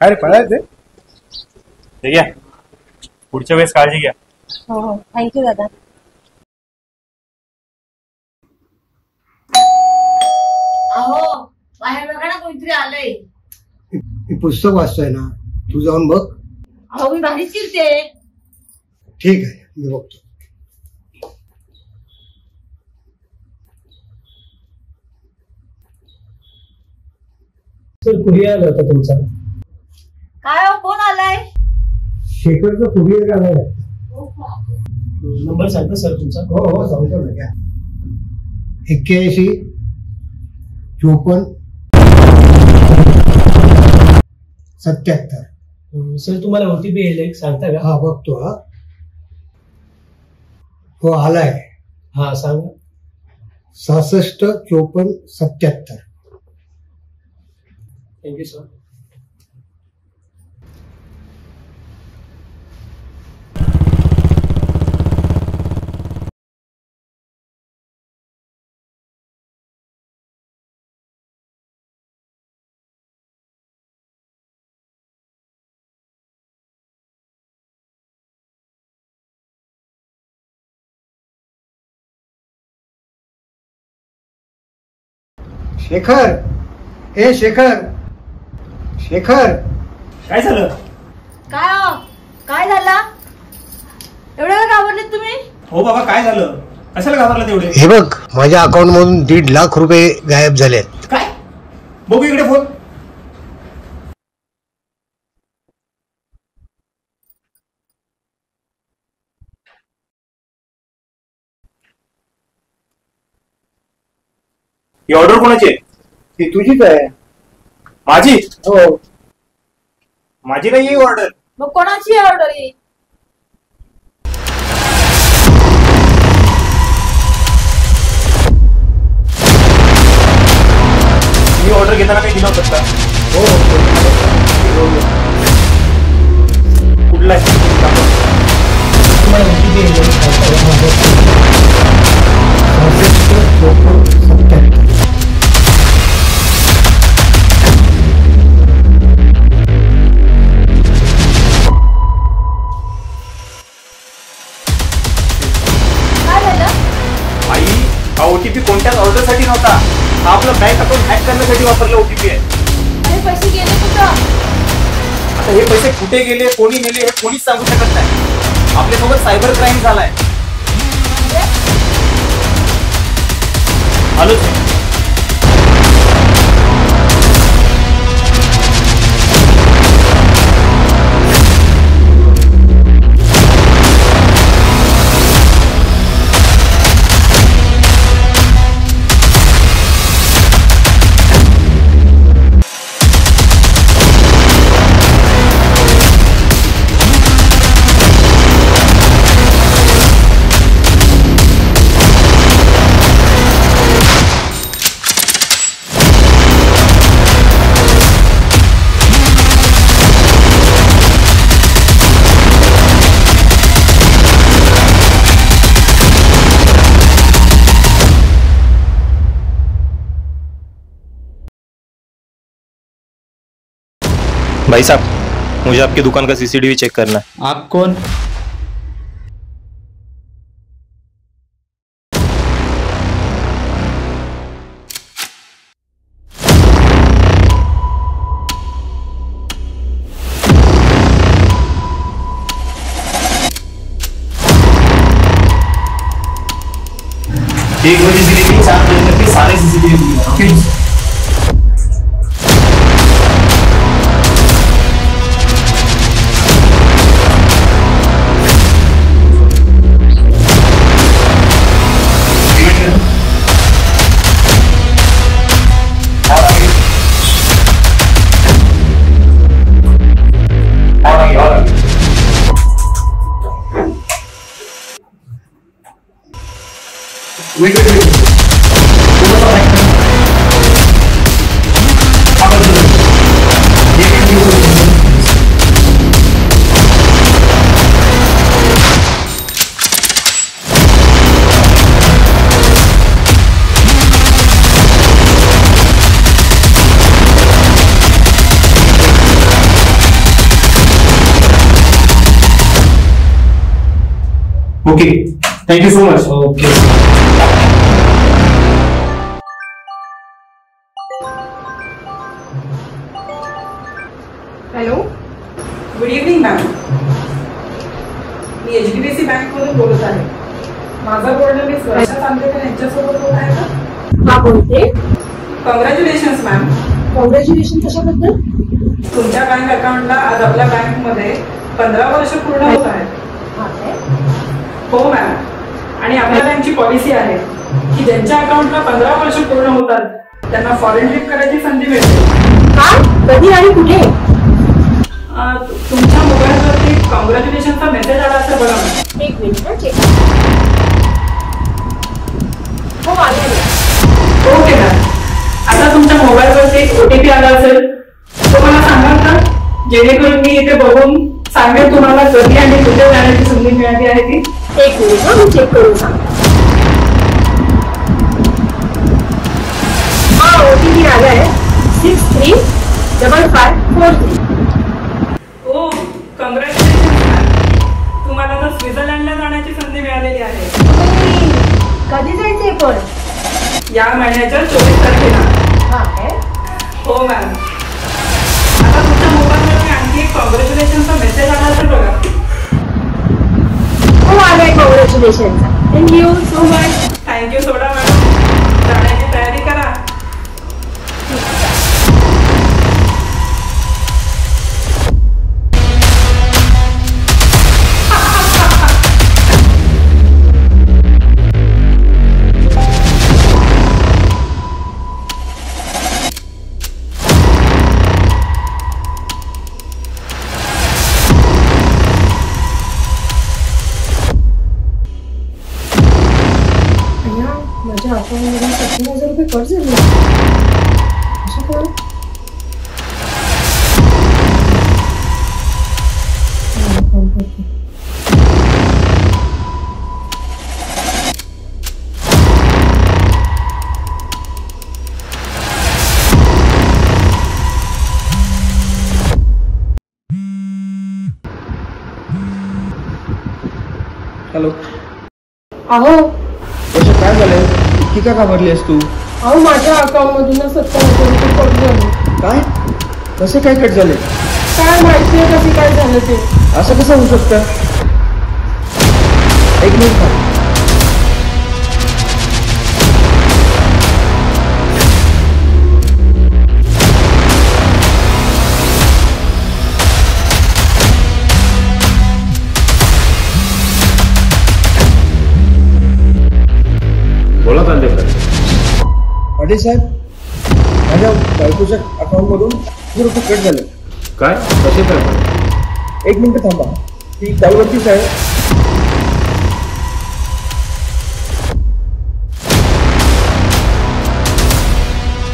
काय रे पळायचे ते घ्या, पुढच्या वेळेस काळजी घ्या. हो हो, थँक्यू दादा. अहो बाहेर बघा ना, कोणतरी आलंय. मी पुस्तक वाचतोय ना, तू जाऊन बघ. अहो मी भारी चिरते. ठीक आहे, मी बघतो. सर कुरिअर आला होता तुमचा. काय हो, कोण आलाय? शेखरचं कुरिअर आलाय. नंबर सांगता सर तुमचा. हो हो, सांगतो ना. घ्या 81 54 77. सर तुम्हाला ओटीपी येईल एक, सांगता का? हा बघतो. हा हो आलाय. हा सांगा. 66 54 77. Thank you sir. शेखर, ए शेखर, शेखर. काय झालं? काय हो, काय झाला? एवढे वेळ घाबरलेत तुम्ही? हो बाबा, काय झालं? कशाला घाबरला तेवढे? हे बघ, माझ्या अकाउंट मधून 1.5 लाख रुपये गायब झालेत. काय? बघू इकडे फोन. ही ऑर्डर कोणाची आहे? ती तुझीच आहे. माझी? हो. माझी नाही ही ऑर्डर. मग कोणाची ऑर्डर आहे? ही ऑर्डर घेताना काही दिलं होतं का? हो. कुठला आहे? तुम्हाला ओटीपी येईल एक, सांगता का? 66 54 77. काय झालं? आई, हा ओटीपी कोणत्याच ऑर्डर साठी नव्हता. हा आपलं बँक अकाउंट हॅक करण्यासाठी वापरला ओटीपी आहे. अरे पैसे गेले कुठं? आता हे पैसे कुठे गेले, कोणी नेले हे कोणीच सांगू शकत नाही. आपल्यासोबत सायबर क्राईम झालाय. आलोच आहे. भाई साहब, मुझे आपकी दुकान का सीसीटीवी चेक करना है. आप कौन? एक बजे से लेकर 4 बजे तक के सारे CCTV okay. Wait. Okay, thank you so much. Okay. Hello, good evening ma'am. मी HDFC बँकमधून बोलत आहे. माझा बोलणं मी वर्षा चांदेकर यांच्यासोबत होत आहे का? हा बोलते. Congratulations ma'am. कॉंग्रॅच्युलेशन कशाबद्दल? तुमच्या बँक अकाउंटला आज आपल्या बँकमध्ये 15 वर्ष पूर्ण होत आहेत. हो मॅम. आणि आपल्या बँकची पॉलिसी आहे की ज्यांच्या अकाउंटला 15 वर्ष पूर्ण होतात त्यांना फॉरेन ट्रिप करायची संधी मिळते. काय? कधी आणि कुठे? तुमच्या मोबाईलवरती कॉंग्रॅच्युलेशनचा मेसेज आला असेल बघा मॅम. एक मिनिट चेक. हो आले. Okay ma'am. आता तुमच्या मोबाईलवरती एक OTP आला असेल, तो मला सांगाल का, जेणेकरून मी इथे बघून सांगेल तुम्हाला कधी आणि कुठे जाण्याची संधी मिळाली आहे ती. एक मिनिट मी चेक करून सांग. हा OTP आलाय 635543. हो, कॉंग्रॅच्युलेशन मॅम. तुम्हाला तर स्वित्झर्लंडला जाण्याची संधी मिळालेली आहे. कधी जायचंय पण? या महिन्याच्या 24 तारखेला. हा काय? हो मॅम. आता तुमच्या मोबाईलवरती आणखी एक कॉंग्रॅच्युलेशनचा मेसेज आला असेल बघा. हो आलाय कॉंग्रॅच्युलेशनचा. Thank you so much. थँक्यू सोडा मॅडम. जाण्याची तयारी करा. माझ्या अकाउंटमधून 17,000 रुपये कट झाले. असं काय? हॅलो. अहो कशा काय झालंय? इतकी का घाबरली आहेस तू? अहो माझ्या अकाउंटमधून 17,000 रुपये कट झाले. काय? कसे काय कट झाले? काय माहितीये कसे काय झालं ते? असं कसं होऊ शकतं? एक मिनिट थांब. बोला चांदेकर. पाटील साहेब, माझ्या बायकोच्या अकाउंटमधून 1,000 रुपये कट झाले. काय? कसे काय? एक मिनिट थांबा. ती कॉलवरतीच आहे.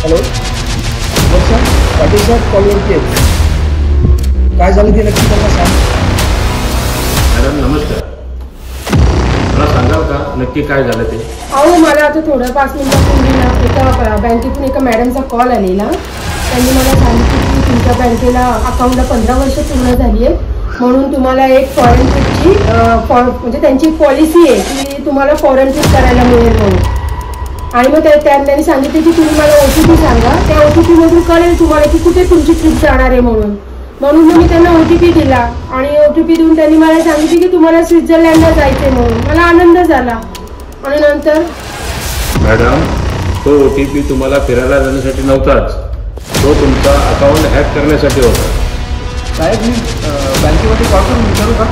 हॅलो वर्षा, पाटील साहेब कॉलवरती आहेत. काय झालं ते नक्की त्यांना सांग. मॅडम नमस्कार. मला सांगाल का नक्की काय झालं ते? अहो मला आता थोडं 5 मिनिटापूर्वी ना एका बँकेतून एका मॅडमचा कॉल आलेला. त्यांनी मला सांगितलं की तुमच्या बँकेला अकाउंटला 15 वर्ष पूर्ण झाली आहे, म्हणून तुम्हाला एक फॉरेन ट्रिपची म्हणजे त्यांची एक पॉलिसी आहे की तुम्हाला फॉरेन ट्रिप करायला मिळेल म्हणून. आणि मग त्यांनी सांगितलं की तुम्ही मला OTP सांगा, त्या OTP मधून कळेल तुम्हाला की कुठे तुमची ट्रिप जाणार आहे म्हणून. म्हणून मी त्यांना OTP दिला आणि OTP देऊन त्यांनी मला सांगितले की तुम्हाला स्वित्झर्लंडला जायचंय म्हणून. मला आनंद झाला. आणि नंतर मॅडम तो OTP तुम्हाला फिरायला जाण्यासाठी नव्हताच, तो तुमचा अकाउंट हॅक करण्यासाठी होता. साहेब मी बँकेमध्ये कॉल करून विचारू का?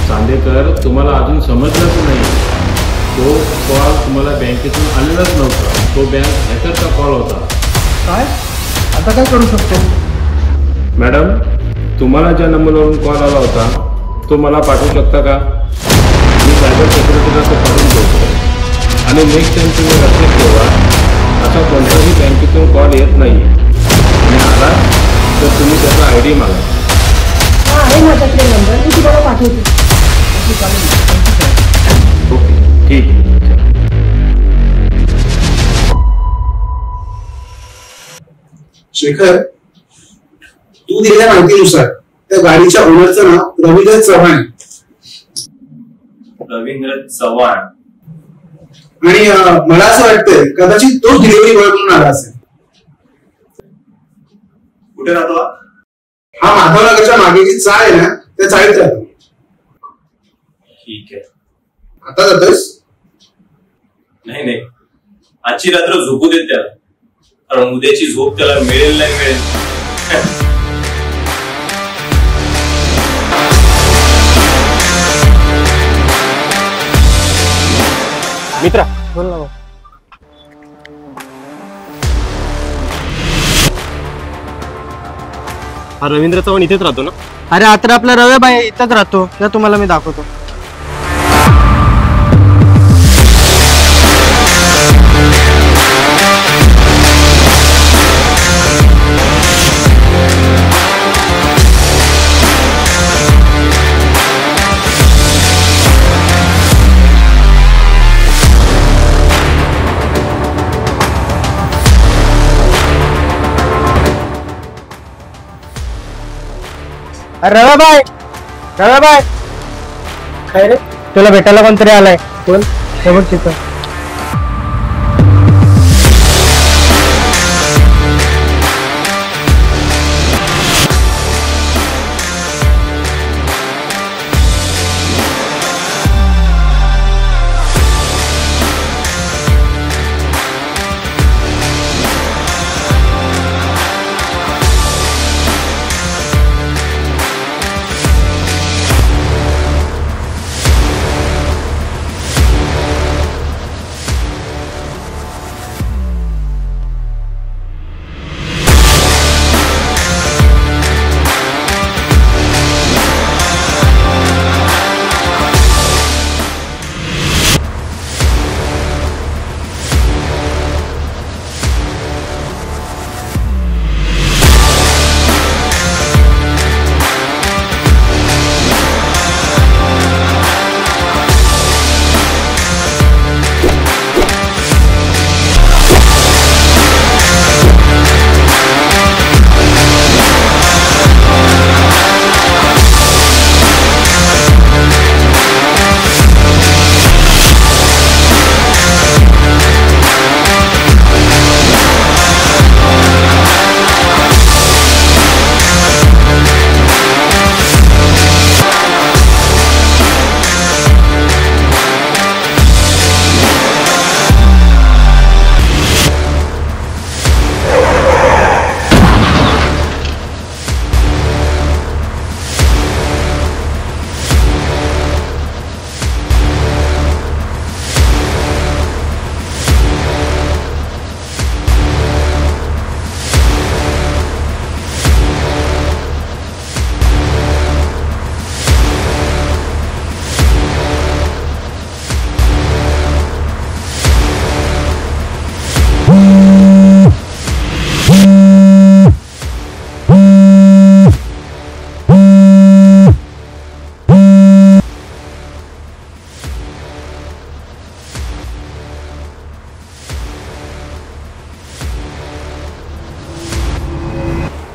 चांदेकर तुम्हाला अजून समजलंच नाही. तो कॉल तुम्हाला बँकेतून आलेलाच नव्हता, तो बँक हॅकरचा कॉल होता. काय? आता काय करू शकतो? मॅडम तुम्हाला ज्या नंबरवरून कॉल आला होता तो मला पाठवू शकता का? मी सायबर सिक्युरिटीला तो पाठवून देतो. आणि नेक्स्ट टाइम तुम्ही लक्षात ठेवा, असा कोणताही बँकेतून कॉल येत नाही आणि आला तर तुम्ही त्याचा ID मागा. हा आहे माझ्याकडे नंबर, मी तुम्हाला पाठवते. ओके ठीक आहे. शेखर, तू दिलेल्या माहितीनुसार त्या गाडीच्या ओनरचं नाव रविंद्र चव्हाण आहे. रवींद्र चव्हाण. आणि मला असं वाटतंय कदाचित तोच डिलिव्हरी बॉय म्हणून आला असेल. कुठे राहतो हा माधवनगरच्या मागे जी चाळ आहे ना त्या चाळीत राहतो. ठीक आहे. आता जातोयस? नाही नाही, आजची रात्र झोपू देत त्याला, कारण उद्याची झोप त्याला मिळेल नाही मिळेल. मित्रा बोल ना. हा रवींद्र चव्हाण इथेच राहतो ना? अरे आता आपला रव्या बाई इथंच राहतो, त्या तुम्हाला मी दाखवतो. रव्याबाई, रव्याबाई, काय रे तुला भेटायला कोणतरी आलाय. कोण? बघ तिथं.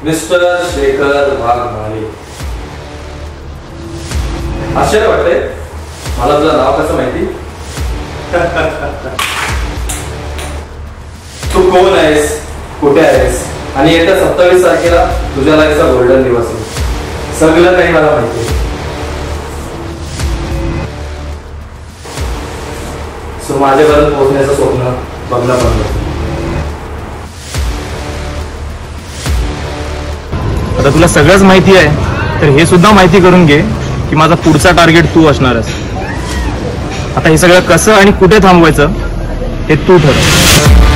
मिस्टर शेखर वाघमारे. आश्चर्य वाटतंय मला तुझं नाव कसं माहिती? तू कोण आहेस, कुठे आहेस आणि येत्या 27 तारखेला तुझ्या लाईफचा गोल्डन दिवस आहे. सगळं काही मला माहिती आहे. सो माझ्यापर्यंत पोहोचण्याचं स्वप्न बघणं बंद. आता तुला सगळंच माहिती आहे तर हे सुद्धा माहिती करून घे की माझा पुढचा टार्गेट तू असणारच. आता हे सगळं कसं आणि कुठे थांबवायचं हे तू ठरव.